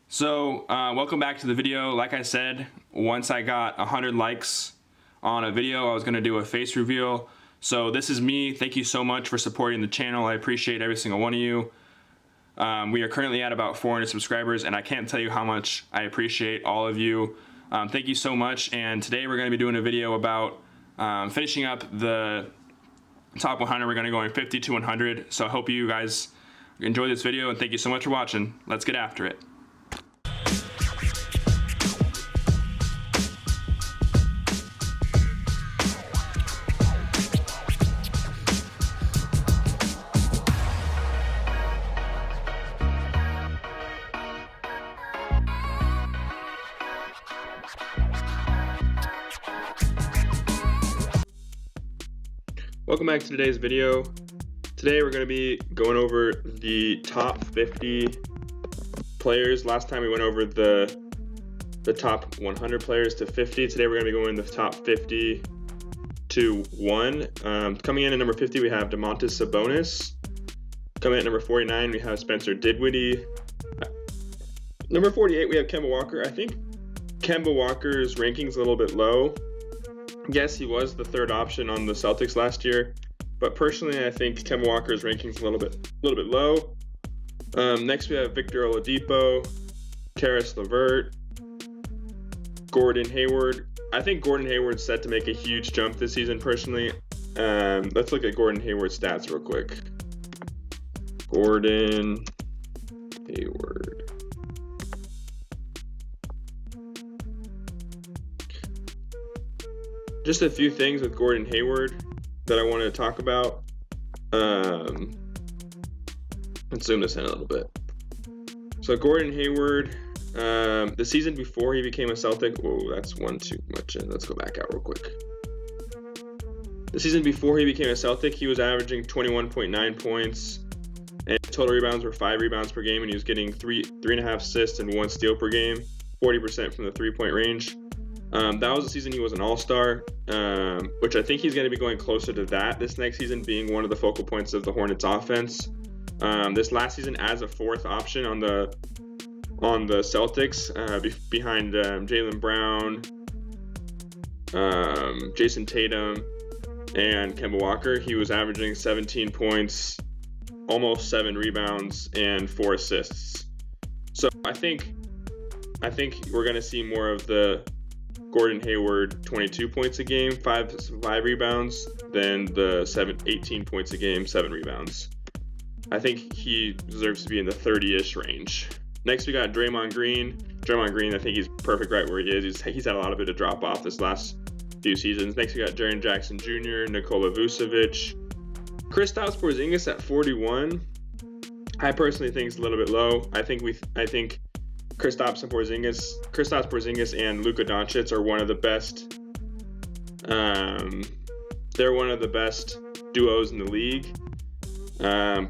So welcome back to the video. Like I said, once I got 100 likes on a video, I was going to do a face reveal. So this is me. Thank you so much for supporting the channel. I appreciate every single one of you. We are currently at about 400 subscribers, and I can't tell you how much I appreciate all of you. Thank you so much. And today we're going to be doing a video about finishing up the top 100. We're going to go in 50 to 100. So I hope you guys enjoy this video, and thank you so much for watching. Let's get after it. Welcome back to today's video. Today we're going to be going over the top 50 players. Last time we went over the top 100 players to 50. Today we're going to be going the top 50 to 1. Coming in at number 50 we have Domantas Sabonis. Coming in at number 49 we have Spencer Dinwiddie. Number 48 we have Kemba Walker. I think Kemba Walker's ranking's a little bit low. Yes, he was the third option on the Celtics last year, but personally, I think Kemba Walker's ranking's a little bit low. Next, we have Victor Oladipo, Karis LeVert, Gordon Hayward. I think Gordon Hayward's set to make a huge jump this season. Personally, let's look at Gordon Hayward's stats real quick. Gordon Hayward. Just a few things with Gordon Hayward that I wanted to talk about. Let's zoom this in a little bit. So Gordon Hayward, the season before he became a Celtic, whoa, that's one too much in. Let's go back out real quick. The season before he became a Celtic, he was averaging 21.9 points, and total rebounds were 5 rebounds per game, and he was getting 3.5 assists and 1 steal per game, 40% from the 3-point range. That was the season he was an all-star, which I think he's going to be going closer to that this next season, being one of the focal points of the Hornets offense. This last season as a fourth option on the Celtics, behind Jaylen Brown, Jason Tatum, and Kemba Walker, he was averaging 17 points, almost 7 rebounds, and 4 assists. So I think we're going to see more of the Gordon Hayward 22 points a game, 5 rebounds, than the 18 points a game, 7 rebounds. I think he deserves to be in the 30-ish range. Next, we got Draymond Green. Draymond Green, I think he's perfect right where he is. He's had a lot of bit of drop off this last few seasons. Next, we got Jaren Jackson Jr., Nikola Vucevic, Kristaps Porzingis at 41. I personally think it's a little bit low. I think Kristaps Porzingis and Luka Doncic are one of the best. They're one of the best duos in the league.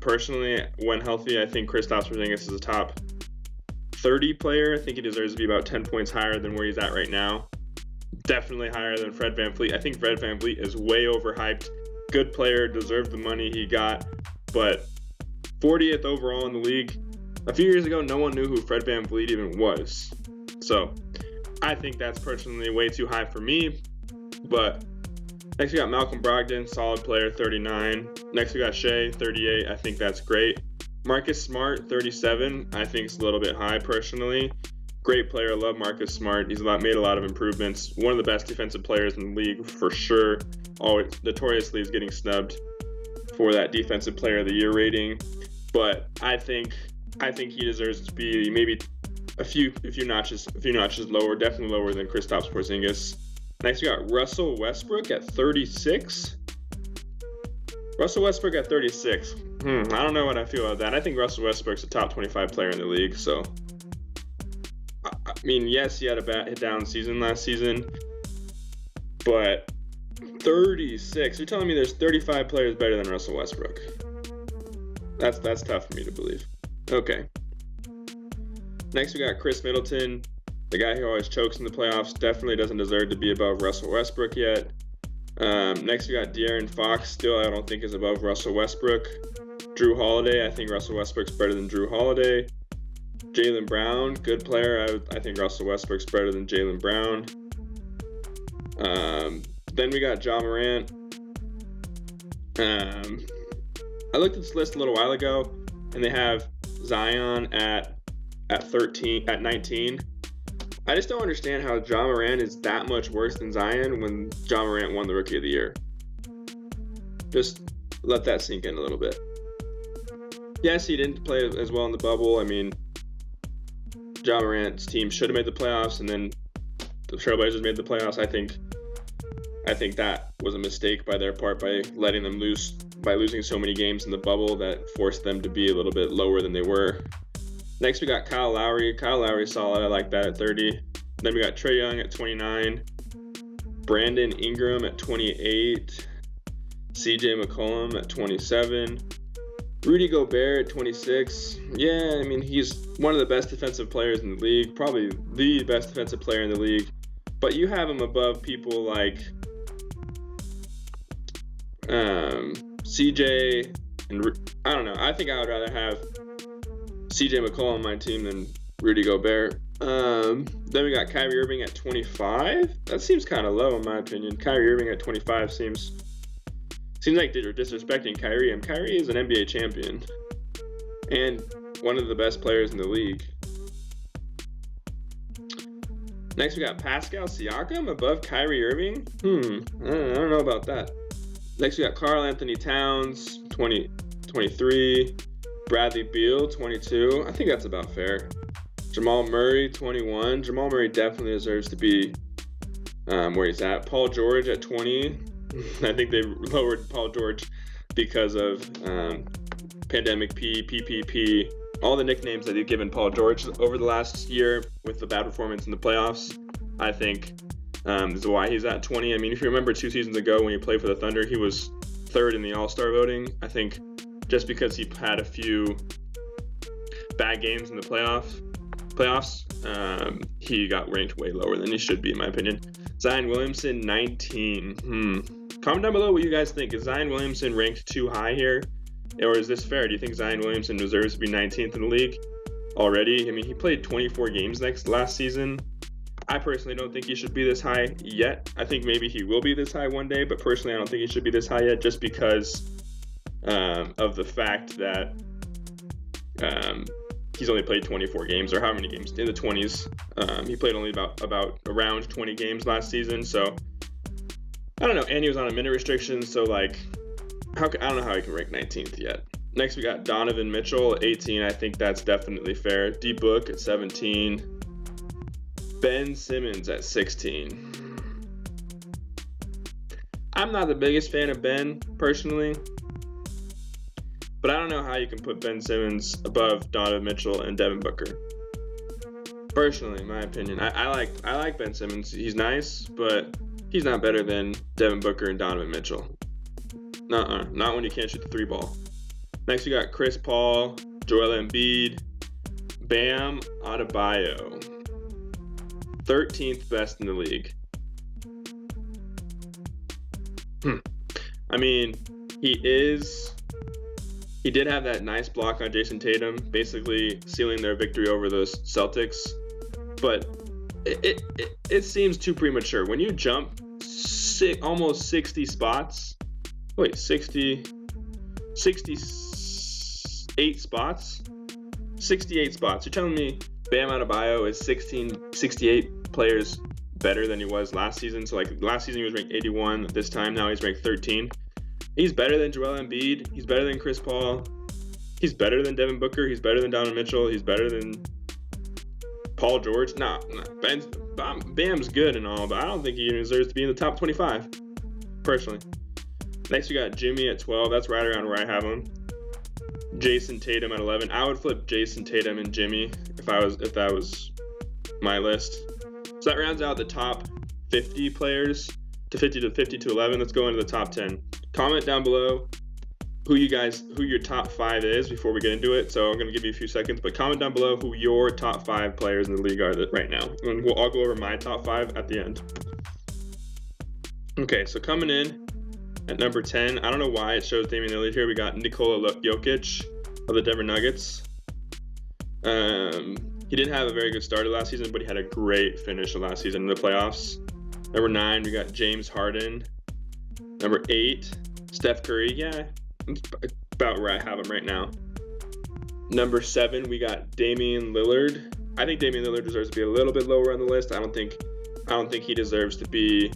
Personally, when healthy, I think Kristaps Porzingis is a top 30 player. I think he deserves to be about 10 points higher than where he's at right now. Definitely higher than Fred VanVleet. I think Fred VanVleet is way overhyped. Good player, deserved the money he got, but 40th overall in the league. A few years ago, no one knew who Fred VanVleet even was. So I think that's personally way too high for me. But next we got Malcolm Brogdon, solid player, 39. Next we got Shea, 38. I think that's great. Marcus Smart, 37. I think it's a little bit high personally. Great player, love Marcus Smart. He's made a lot of improvements. One of the best defensive players in the league for sure. Always notoriously is getting snubbed for that Defensive Player of the Year rating. But I think he deserves to be maybe a few notches lower, definitely lower than Kristaps Porzingis. Next, we got Russell Westbrook at 36. Russell Westbrook at 36. I don't know what I feel about that. I think Russell Westbrook's a top 25 player in the league. So, I mean, yes, he had a down season last season, but 36. You're telling me there's 35 players better than Russell Westbrook? That's tough for me to believe. Okay. Next, we got Chris Middleton, the guy who always chokes in the playoffs. Definitely doesn't deserve to be above Russell Westbrook yet. Next, we got De'Aaron Fox. Still, I don't think is above Russell Westbrook. Drew Holiday. I think Russell Westbrook's better than Drew Holiday. Jaylen Brown, good player. I think Russell Westbrook's better than Jaylen Brown. Then we got Ja Morant. I looked at this list a little while ago, and they have Zion at 19. I just don't understand how Ja Morant is that much worse than Zion when Ja Morant won the Rookie of the Year. Just let that sink in a little bit. Yes, he didn't play as well in the bubble. I mean, Ja Morant's team should have made the playoffs, and then the Trailblazers made the playoffs. I think that was a mistake by their part by letting them lose, by losing so many games in the bubble that forced them to be a little bit lower than they were. Next, we got Kyle Lowry. Kyle Lowry's solid. I like that at 30. Then we got Trae Young at 29. Brandon Ingram at 28. CJ McCollum at 27. Rudy Gobert at 26. Yeah, I mean, he's one of the best defensive players in the league. Probably the best defensive player in the league. But you have him above people like CJ and I don't know. I think I would rather have CJ McCollum on my team than Rudy Gobert. Then we got Kyrie Irving at 25. That seems kind of low in my opinion. Kyrie Irving at 25 seems like they're disrespecting Kyrie. Kyrie is an NBA champion and one of the best players in the league. Next, we got Pascal Siakam above Kyrie Irving. I don't know about that. Next, we got Karl Anthony Towns, 23. Bradley Beal, 22. I think that's about fair. Jamal Murray, 21. Jamal Murray definitely deserves to be where he's at. Paul George at 20. I think they lowered Paul George because of Pandemic P, PPP, all the nicknames that they've given Paul George over the last year with the bad performance in the playoffs. I think this is why he's at 20. I mean, if you remember 2 seasons ago when he played for the Thunder, he was 3rd in the All-Star voting. I think just because he had a few bad games in the playoffs, he got ranked way lower than he should be, in my opinion. Zion Williamson, 19. Comment down below what you guys think. Is Zion Williamson ranked too high here? Or is this fair? Do you think Zion Williamson deserves to be 19th in the league already? I mean, he played 24 games last season. I personally don't think he should be this high yet. I think maybe he will be this high one day, but personally I don't think he should be this high yet just because of the fact that he's only played 24 games, or how many games? In the 20s. He played only about around 20 games last season, so I don't know. And he was on a minute restriction, so like, I don't know how he can rank 19th yet. Next, we got Donovan Mitchell at 18. I think that's definitely fair. D Book at 17. Ben Simmons at 16. I'm not the biggest fan of Ben, personally. But I don't know how you can put Ben Simmons above Donovan Mitchell and Devin Booker. Personally, in my opinion. I like Ben Simmons. He's nice, but he's not better than Devin Booker and Donovan Mitchell. Not when you can't shoot the 3 ball. Next, we got Chris Paul, Joel Embiid, Bam Adebayo. 13th best in the league. I mean, he did have that nice block on Jason Tatum, basically sealing their victory over the Celtics. But it seems too premature. When you jump almost 68 spots. You're telling me Bam Adebayo is 68 players better than he was last season? So like last season he was ranked 81. This time now he's ranked 13. He's better than Joel Embiid. He's better than Chris Paul. He's better than Devin Booker. He's better than Donovan Mitchell. He's better than Paul George. Bam's good and all, but I don't think he deserves to be in the top 25, personally. Next, we got Jimmy at 12. That's right around where I have him. Jason Tatum at 11. I would flip Jason Tatum and Jimmy if that was my list. So that rounds out the top 50 players to 50 to 11. Let's go into the top 10. Comment down below who your top 5 is before we get into it. So I'm going to give you a few seconds, but comment down below who your top 5 players in the league are right now. And I'll go over my top 5 at the end. Okay, so coming in at number 10, I don't know why it shows Damian Lillard here. We got Nikola Jokic of the Denver Nuggets. He didn't have a very good start of last season, but he had a great finish of last season in the playoffs. Number 9, we got James Harden. Number 8, Steph Curry. Yeah, that's about where I have him right now. Number 7, we got Damian Lillard. I think Damian Lillard deserves to be a little bit lower on the list. I don't think he deserves to be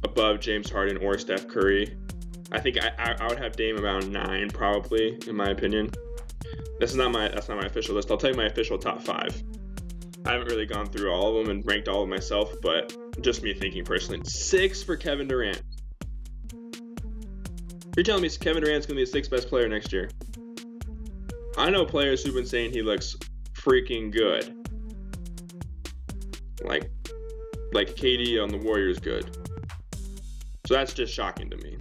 above James Harden or Steph Curry. I think I would have Dame around 9 probably, in my opinion. That's not my official list. I'll tell you my official top 5. I haven't really gone through all of them and ranked all of them myself, but just me thinking personally. 6 for Kevin Durant. You're telling me Kevin Durant's going to be the 6th best player next year? I know players who've been saying he looks freaking good. Like KD on the Warriors good. So that's just shocking to me.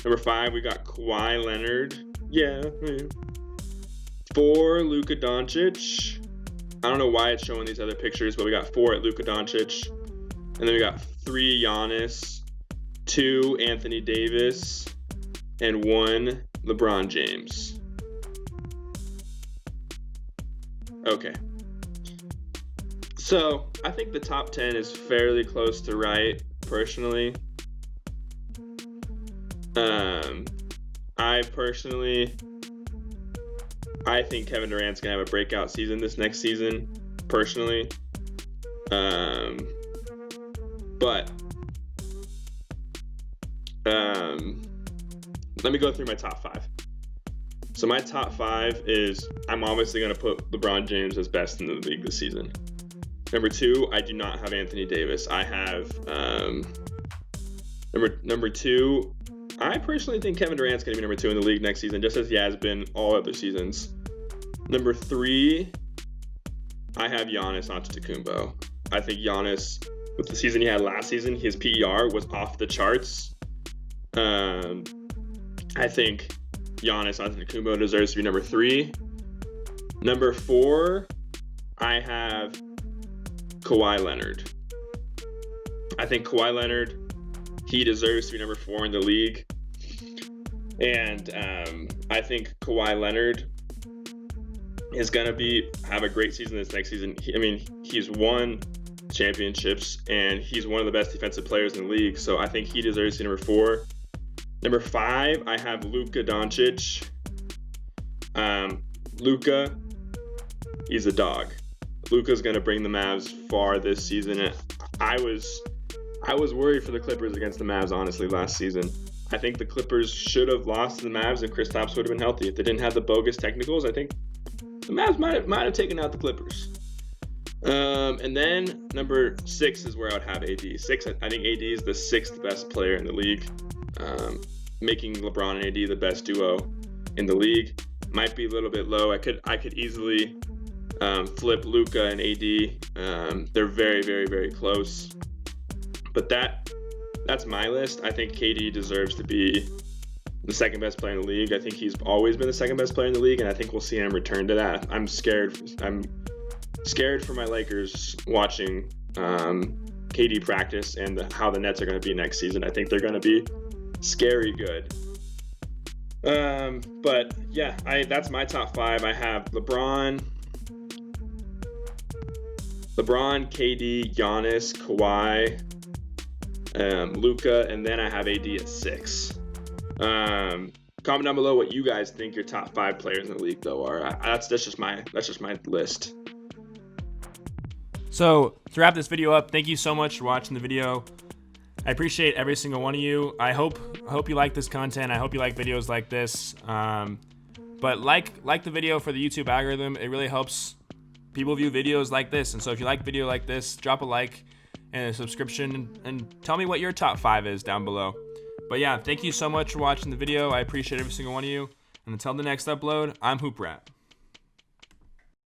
Number 5, we got Kawhi Leonard. Yeah. 4, Luka Doncic. I don't know why it's showing these other pictures, but we got 4 at Luka Doncic. And then we got 3 Giannis, 2 Anthony Davis, and 1 LeBron James. Okay. So, I think the top 10 is fairly close to right, personally. I think Kevin Durant's going to have a breakout season this next season, personally. But let me go through my top 5. So my top 5 is, I'm obviously going to put LeBron James as best in the league this season. Number 2, I do not have Anthony Davis. I have number 2. I personally think Kevin Durant's going to be number 2 in the league next season, just as he has been all other seasons. Number 3, I have Giannis Antetokounmpo. I think Giannis, with the season he had last season, his PER was off the charts. I think Giannis Antetokounmpo deserves to be number 3. Number 4, I have Kawhi Leonard. I think Kawhi Leonard, he deserves to be number 4 in the league. And I think Kawhi Leonard is going to have a great season this next season. He's won championships, and he's one of the best defensive players in the league. So I think he deserves to be number 4. Number 5, I have Luka Doncic. Luka, he's a dog. Luka's going to bring the Mavs far this season. I was worried for the Clippers against the Mavs, honestly, last season. I think the Clippers should have lost to the Mavs if Kristaps would have been healthy. If they didn't have the bogus technicals, I think the Mavs might have taken out the Clippers. And then number 6 is where I would have AD. I think AD is the 6th best player in the league, making LeBron and AD the best duo in the league. Might be a little bit low. I could easily flip Luka and AD. They're very, very, very close. But that's my list. I think KD deserves to be the 2nd best player in the league. I think he's always been the 2nd best player in the league, and I think we'll see him return to that. I'm scared for my Lakers watching KD practice and how the Nets are going to be next season. I think they're going to be scary good. But yeah, that's my top 5. I have LeBron, KD, Giannis, Kawhi, Luka, and then I have AD at 6. Comment down below what you guys think your top 5 players in the league though are. That's just my list. So to wrap this video up, thank you so much for watching the video. I appreciate every single one of you. I hope you like this content. I hope you like videos like this. But like the video for the YouTube algorithm. It really helps people view videos like this. And so if you like video like this, drop a like and a subscription and tell me what your top 5 is down below. But yeah, thank you so much for watching the video. I appreciate every single one of you. And until the next upload, I'm Hoop Rat.